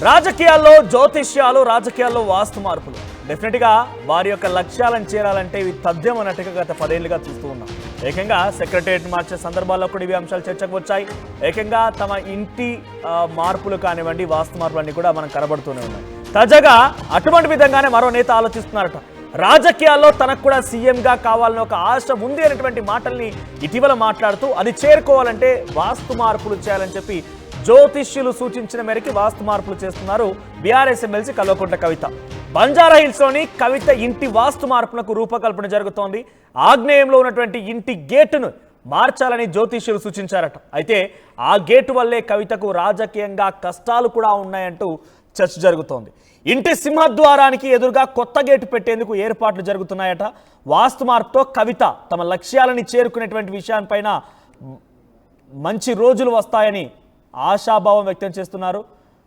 రాజకీయాల్లో జ్యోతిష్యాలు, రాజకీయాల్లో వాస్తు మార్పులు డెఫినెట్గా వారి యొక్క లక్ష్యాలను చేరాలంటే ఇవి తథ్యం అన్నట్టుగా గత 10 ఏళ్లుగా చూస్తూ ఉన్నాం. ఏకంగా సెక్రటరియట్ మార్చే సందర్భాల్లో కూడా ఇవి అంశాలు చర్చకు వచ్చాయి. ఏకంగా తమ ఇంటి మార్పులు కానివ్వండి, వాస్తు మార్పులు అన్నీ కూడా మనం కనబడుతూనే ఉన్నాయి. తాజాగా అటువంటి విధంగానే మరో నేత ఆలోచిస్తున్నారట. రాజకీయాల్లో తనకు కూడా సీఎంగా కావాలని ఒక ఆశ ఉంది అనేటువంటి మాటల్ని ఇటీవల మాట్లాడుతూ అది చేరుకోవాలంటే వాస్తు మార్పులు చేయాలని చెప్పి జ్యోతిష్యులు సూచించిన మేరకు వాస్తు మార్పులు చేస్తున్నారు బీఆర్ఎస్ ఎమ్మెల్సీ కల్వకుంట్ల కవిత. బంజారా హిల్స్లోని కవిత ఇంటి వాస్తు మార్పులకు రూపకల్పన జరుగుతోంది. ఆగ్నేయంలో ఉన్నటువంటి ఇంటి గేటును మార్చాలని జ్యోతిష్యులు సూచించారట. అయితే ఆ గేటు వల్లే కవితకు రాజకీయంగా కష్టాలు కూడా ఉన్నాయంటూ చర్చ జరుగుతోంది. ఇంటి సింహద్వారానికి ఎదురుగా కొత్త గేటు పెట్టేందుకు ఏర్పాట్లు జరుగుతున్నాయట. వాస్తు మార్పుతో కవిత తమ లక్ష్యాలని చేరుకునేటువంటి విషయాలపైన మంచి రోజులు వస్తాయని ఆశాభావం వ్యక్తం చేస్తున్నారు.